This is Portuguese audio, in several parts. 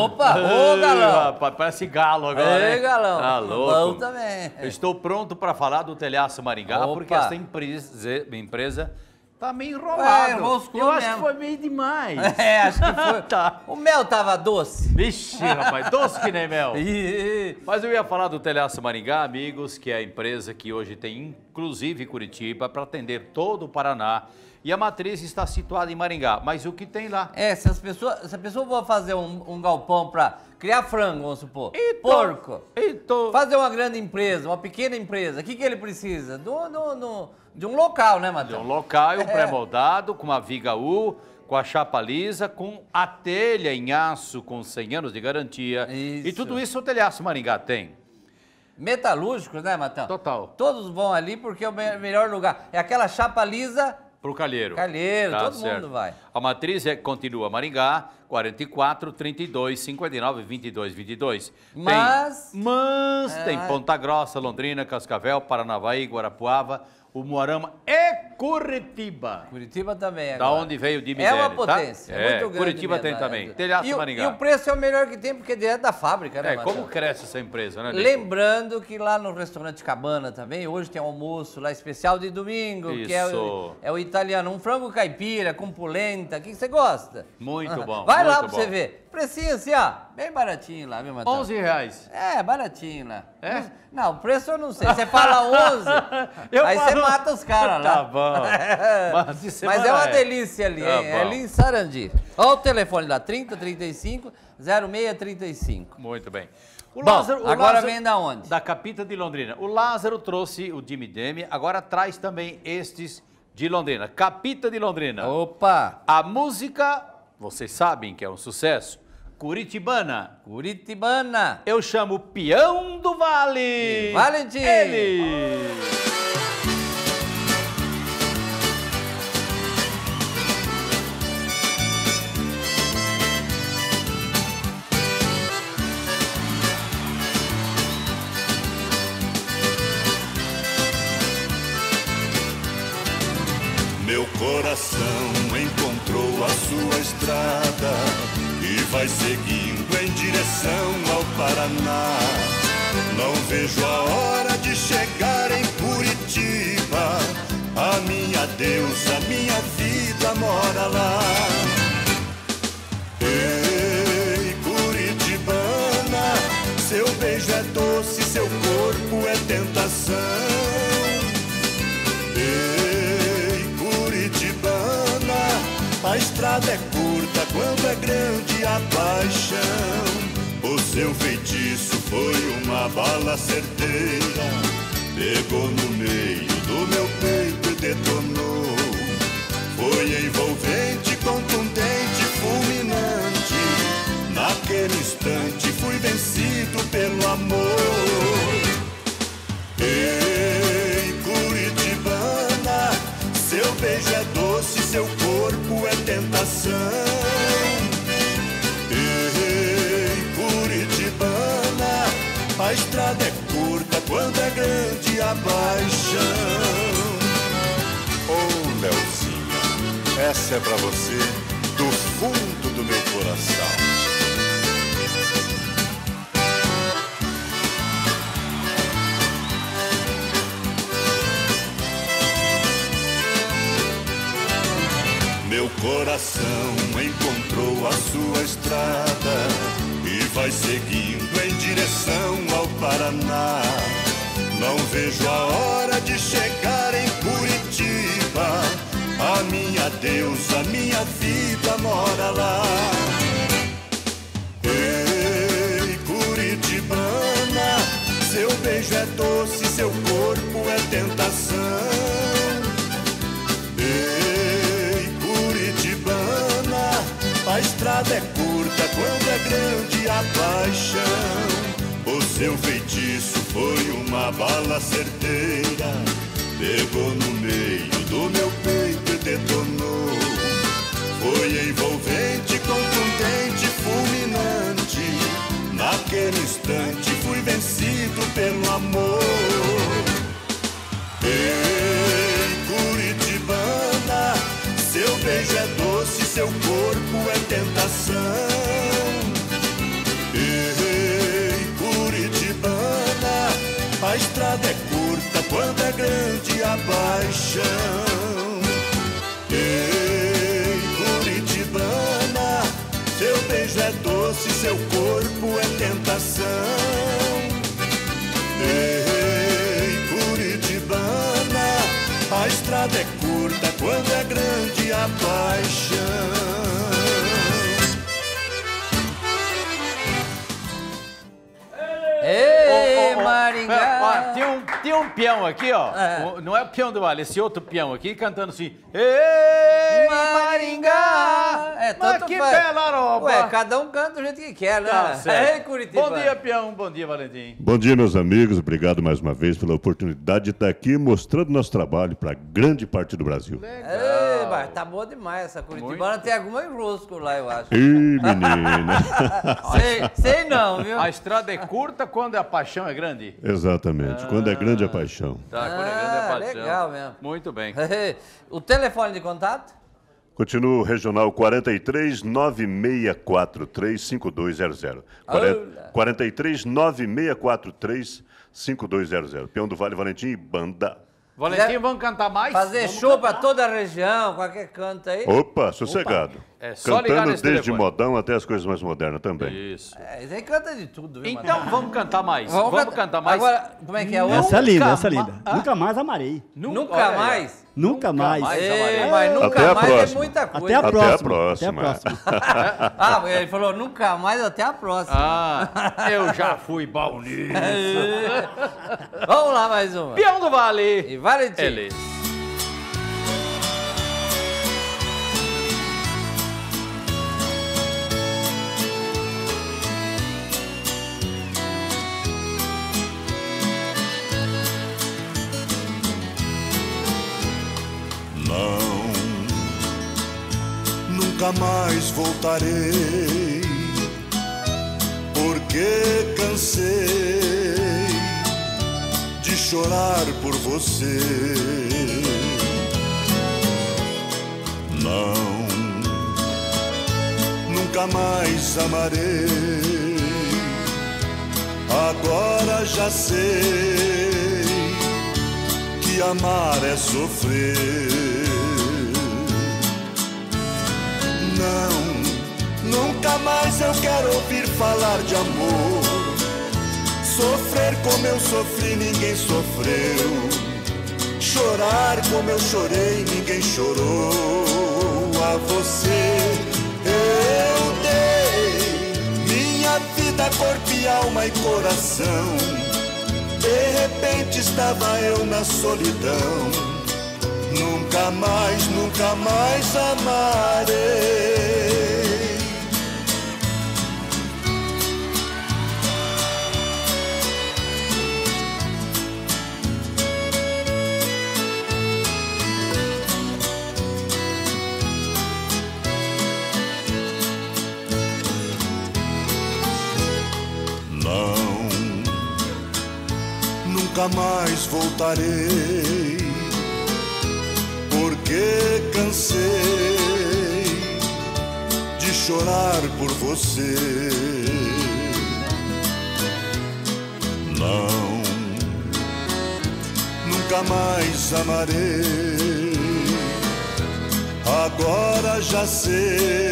Opa, ô galão. Rapaz, parece galo agora, Ei, hein? galão. Tá louco. Bom também. Eu estou pronto para falar do Telhaço Maringá, Opa. porque essa empresa tá meio enrolada. Enroscou Eu acho mesmo. que foi meio demais. Acho que foi. Tá. O mel tava doce. Vixe, rapaz, doce que nem mel. Ih, Mas eu ia falar do Telhaço Maringá, amigos, que é a empresa que hoje tem, inclusive, Curitiba, para atender todo o Paraná. E a matriz está situada em Maringá. Mas o que tem lá? se a pessoa for fazer um galpão para criar frango, vamos supor, porco, fazer uma grande empresa, uma pequena empresa, o que ele precisa? De um local, né, De Matheus? um local pré-moldado, com uma viga U, com a chapa lisa, com a telha em aço, com 100 anos de garantia. Isso. E tudo isso o Telhaço Maringá tem. Metalúrgicos, né, Matheus? Total. Todos vão ali porque é o melhor lugar. É aquela chapa lisa. Pro Calheiro. Calheiro, todo certo. mundo vai. A matriz continua Maringá, 44, 32, 59, 22, 22. Mas Tem Ponta Grossa, Londrina, Cascavel, Paranavaí, Guarapuava, Umuarama e Curitiba. Curitiba também agora. Da onde veio o Dimidere, É uma potência, tá? é muito grande Curitiba mesmo, tem também. Telhaço Maringá. E o preço é o melhor que tem porque é direto da fábrica, né, Matheus? Como cresce essa empresa, né, Nico? Lembrando que lá no restaurante Cabana também, hoje tem almoço lá especial de domingo, que é Isso. o italiano, um frango caipira com polenta, o que você gosta? Muito bom, Vai lá muito pra você bom. ver. Precinho assim, ó, bem baratinho lá, viu, Matheus? R$11. É, baratinho lá. É? Não, o preço eu não sei. Você fala 11, aí você mata os caras lá. Tá bom. Mas, de Mas é semana uma delícia ali, Tá hein? É bom. ali em Sarandi. Olha o telefone lá, 3035 0635. Muito bem. O Bom, Lázaro, agora vem da onde? Da Capita de Londrina. O Lázaro trouxe o Jimmy Demi, agora traz também estes de Londrina. Capita de Londrina. Opa! A música, vocês sabem que é um sucesso, curitibana. Curitibana. Eu chamo Peão do Vale. Valentim. Ele. Meu coração encontrou a sua estrada e vai seguindo em direção ao Paraná. Não vejo a hora de chegar em Curitiba. A minha deusa, minha vida mora lá. Ei, curitibana, seu beijo é doce, seu corpo é tentação. A estrada é curta quando é grande a paixão. O seu feitiço foi uma bala certeira, pegou no meio do meu peito e detonou. Foi envolvente, contundente, fulminante. Naquele instante fui vencido pelo amor. Ei, curitibana, seu beijo é doce, seu corpo é tentação. Ei, curitibana, a estrada é curta quando é grande a paixão. Oh, Leozinha, essa é pra você do fundo do meu coração. Meu coração encontrou a sua estrada e vai seguindo em direção ao Paraná. Não vejo a hora de chegar em Curitiba. A minha deusa, minha vida mora lá. Ei, curitibana, seu beijo é doce, seu corpo é tentação. A estrada é curta quando é grande a paixão. O seu feitiço foi uma bala certeira, pegou no meio do meu peito e detonou. Foi envolvente, contundente, fulminante. Naquele instante fui vencido pelo amor. Ei, curitibana, seu beijo é doce, seu corpo é tentação. A estrada é curta quando é grande a paixão. Ei, curitibana, seu beijo é doce, seu corpo é tentação. Ei, curitibana, a estrada é curta quando é grande a paixão. Ei, Maringá! Tem um peão aqui, ó. Não é o peão do Vale, esse outro peão aqui cantando assim. Ei, Maringá! Tanto mas que faz. bela roba! Ué, cada um canta do jeito que quer, né? Tá certo. Ei, Curitiba! Bom dia, peão. Bom dia, Valentim. Bom dia, meus amigos. Obrigado mais uma vez pela oportunidade de estar aqui mostrando nosso trabalho para grande parte do Brasil. Ei, mas tá boa demais essa Curitibana. Tem alguma em rosco lá, eu acho. Ih, menina. sei não, viu? A estrada é curta quando a paixão é grande? Exatamente. Quando é grande a paixão. Tá, quando é grande a paixão. Legal mesmo. Muito bem. O telefone de contato? Continuo regional 43 9643 5200. 43 9643 5200. Peão do Vale, Valentim e Banda. Valentim, vamos cantar mais? Fazer show pra toda a região, qualquer canto aí. Opa, sossegado. É só ligar Cantando nesse desde telefone. modão até as coisas mais modernas também. Isso. Isso aí canta de tudo, viu, Então mano? vamos cantar mais. Vamos cantar mais. Agora, como é que é? Essa é linda, essa é ma- linda. Nunca mais amarei. Nunca mais? Nunca mais. Ei, mas nunca Até a mais próxima. é muita coisa. Até a próxima. Até a próxima. Até a próxima. Ele falou nunca mais, até a próxima. Ah, eu já fui bom nisso. Vamos lá, mais uma. Peão do Vale. E Valentim. Ele. Não, nunca mais voltarei, porque cansei de chorar por você. Não, nunca mais amarei, agora já sei que amar é sofrer. Não, nunca mais eu quero ouvir falar de amor. Sofrer como eu sofri, ninguém sofreu. Chorar como eu chorei, ninguém chorou. A você eu dei minha vida, corpo e alma e coração. De repente estava eu na solidão. Nunca mais amarei. Não, nunca mais voltarei, porque cansei de chorar por você. Não, nunca mais amarei, agora já sei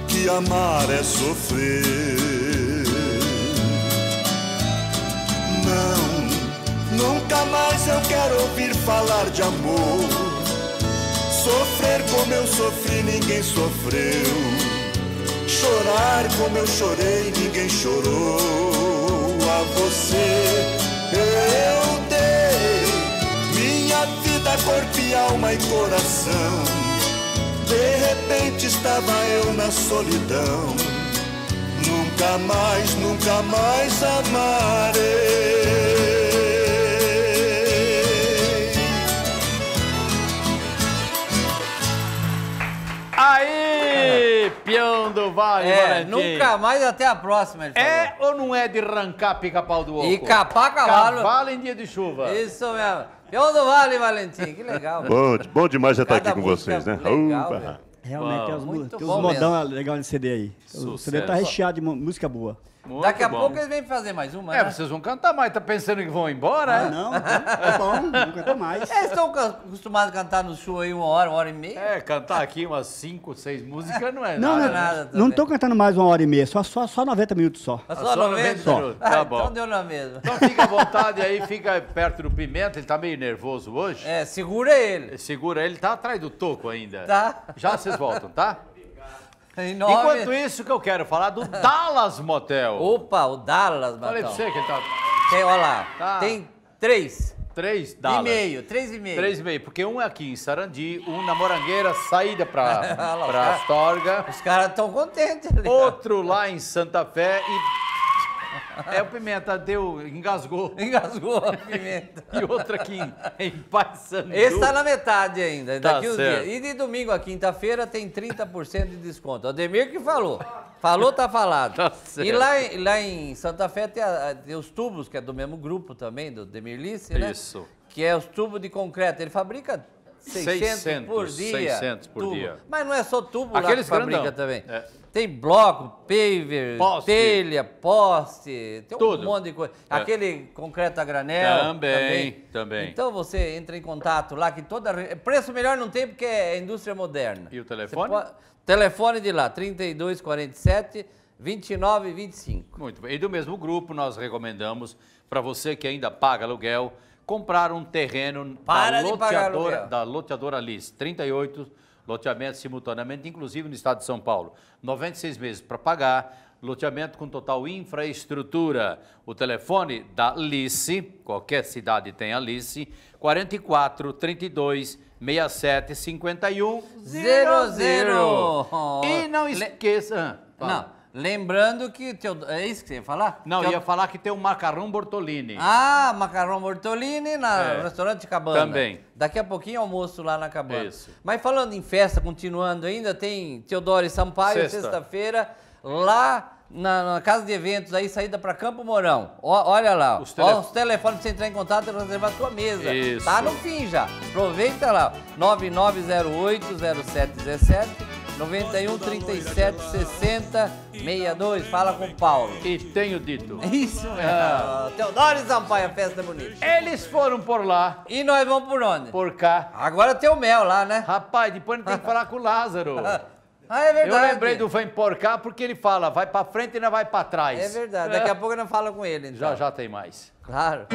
que amar é sofrer. Não, nunca mais eu quero ouvir falar de amor. Sofrer como eu sofri, ninguém sofreu. Chorar como eu chorei, ninguém chorou. A você eu dei minha vida, corpo e alma e coração. De repente estava eu na solidão. Nunca mais amarei. Aí, peão do Vale, Valentim. Nunca mais, até a próxima, ele falou. É ou não é de arrancar pica-pau do oco? E capar cavalo. Cavalo em dia de chuva. Isso mesmo. Peão do Vale, Valentim, que legal. Bom demais já estar Cada aqui com vocês, né? música legal, Opa. Realmente tem Muito uns bom modão mesmo. legal nesse CD aí. O CD tá Sucesso. recheado de música boa. Muito Daqui a bom. pouco eles vêm fazer mais uma, É, né? vocês vão cantar mais, tá pensando que vão embora, é? Não, tá bom, não canta mais. Eles estão acostumados a cantar no show aí 1 hora e meia. É, cantar aqui umas 5, 6 músicas não é Não, nada. não, nada também. não tô cantando mais 1h30, só 90 minutos só. Só só 90 90 minutos? Tá Ah, bom. então deu na mesma. Então fica à vontade aí, fica perto do Pimenta, ele tá meio nervoso hoje. É, segura ele. Segura ele, tá atrás do toco ainda. Tá. Já vocês voltam, tá? Em nome... Enquanto isso que eu quero falar do Dallas Motel. Opa, o Dallas, Falei pra Matão. você que ele tá... Tem, olha lá, Tá. tem 3. 3 Dallas. 3,5. 3,5, porque um é aqui em Sarandi, um na Morangueira, saída pra Olha lá, os caras- Astorga, Os caras estão contentes ali. outro lá em Santa Fé e... É, o Pimenta engasgou. Engasgou a pimenta. E outro aqui em Paysandu. Esse tá na metade ainda, Tá daqui uns certo. dias. E de domingo a quinta-feira tem 30% de desconto. O Ademir que falou. Falou, tá falado. Tá certo. E lá em Santa Fé tem os tubos, que é do mesmo grupo também, do Demirlice, né? Isso. Que é os tubos de concreto. Ele fabrica 600 por dia. 600 por tubo. dia. Mas não é só tubo Aqueles lá que fabrica grandão. também. É. Tem bloco, paver, Poste. telha, poste, tem um Tudo. monte de coisa. É. Aquele concreto a granel Também. Então você entra em contato lá, que preço melhor não tem porque é indústria moderna. E o telefone? Telefone de lá, 3247 2925. Muito bem. E do mesmo grupo, nós recomendamos para você que ainda paga aluguel, comprar um terreno Para de pagar aluguel. da loteadora Liz. 38 loteamentos simultaneamente, inclusive no estado de São Paulo. 96 meses para pagar, loteamento com total infraestrutura. O telefone da Lice, qualquer cidade tem a Lice, 44 32 67 51 00. E não esqueça... Não, lembrando que... É isso que você ia falar? Não, ia falar que tem o macarrão Bortolini. Ah, macarrão Bortolini no restaurante Cabana. Também. Daqui a pouquinho almoço lá na Cabana. Isso. Mas falando em festa, continuando ainda, tem Teodoro e Sampaio, Sexta. sexta-feira, lá na casa de eventos, aí saída para Campo Mourão. Olha lá, Os ó, os telefones para você entrar em contato e reservar a sua mesa. Isso. Tá no fim já. Aproveita lá, 9908-0717, 91 37 60 62. Fala com o Paulo. E tenho dito. Isso mesmo. Teodoro e Sampaio, a festa bonita. Eles foram por lá, E nós vamos por onde? por cá. Agora tem o mel lá, né? Rapaz, depois não tem que falar com o Lázaro. Ah, é Eu verdade. lembrei do vem por cá porque ele fala, vai pra frente e não vai pra trás. É verdade. Daqui a pouco nós fala com ele, então. Já tem mais. Claro.